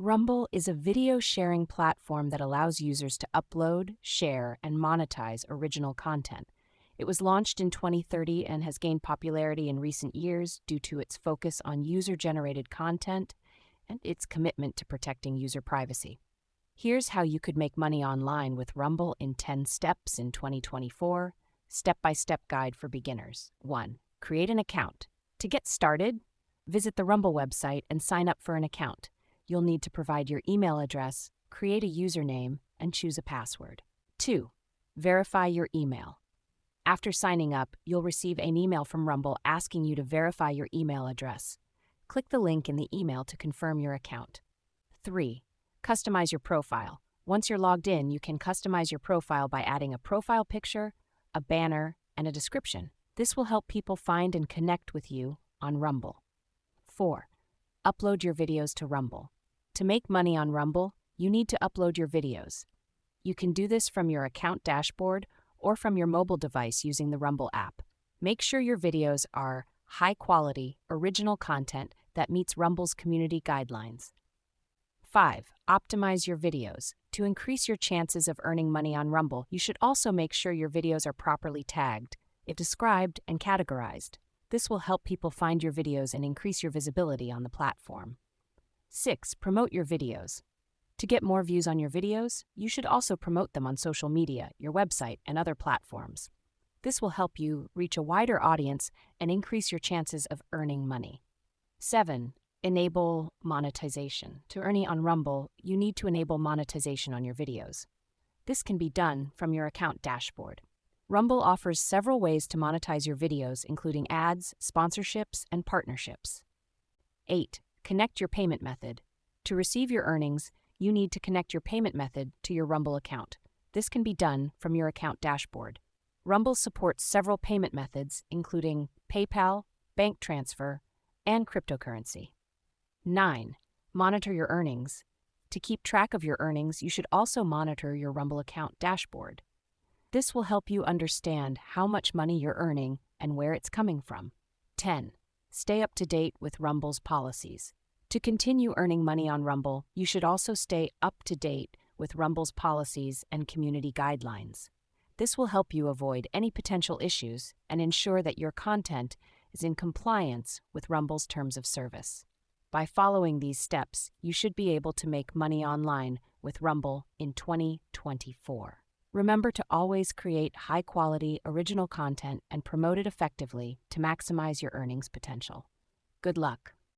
Rumble is a video sharing platform that allows users to upload, share, and monetize original content. It was launched in 2030 and has gained popularity in recent years due to its focus on user-generated content and its commitment to protecting user privacy. Here's how you could make money online with Rumble in 10 steps in 2024. Step-by-step guide for beginners. 1. Create an account. To get started, visit the Rumble website and sign up for an account. You'll need to provide your email address, create a username, and choose a password. 2. Verify your email. After signing up, you'll receive an email from Rumble asking you to verify your email address. Click the link in the email to confirm your account. 3. Customize your profile. Once you're logged in, you can customize your profile by adding a profile picture, a banner, and a description. This will help people find and connect with you on Rumble. 4. Upload your videos to Rumble. To make money on Rumble, you need to upload your videos. You can do this from your account dashboard or from your mobile device using the Rumble app. Make sure your videos are high-quality, original content that meets Rumble's community guidelines. 5. Optimize your videos. To increase your chances of earning money on Rumble, you should also make sure your videos are properly tagged, described, and categorized. This will help people find your videos and increase your visibility on the platform. 6. Promote your videos. To get more views on your videos, you should also promote them on social media, your website, and other platforms. This will help you reach a wider audience and increase your chances of earning money. 7. Enable monetization. To earn on Rumble, you need to enable monetization on your videos. This can be done from your account dashboard. Rumble offers several ways to monetize your videos, including ads, sponsorships, and partnerships. 8. Connect your payment method. To receive your earnings, you need to connect your payment method to your Rumble account. This can be done from your account dashboard. Rumble supports several payment methods, including PayPal, bank transfer, and cryptocurrency. 9. Monitor your earnings. To keep track of your earnings, you should also monitor your Rumble account dashboard. This will help you understand how much money you're earning and where it's coming from. 10. Stay up to date with Rumble's policies. To continue earning money on Rumble, you should also stay up to date with Rumble's policies and community guidelines. This will help you avoid any potential issues and ensure that your content is in compliance with Rumble's terms of service. By following these steps, you should be able to make money online with Rumble in 2024. Remember to always create high-quality, original content and promote it effectively to maximize your earnings potential. Good luck!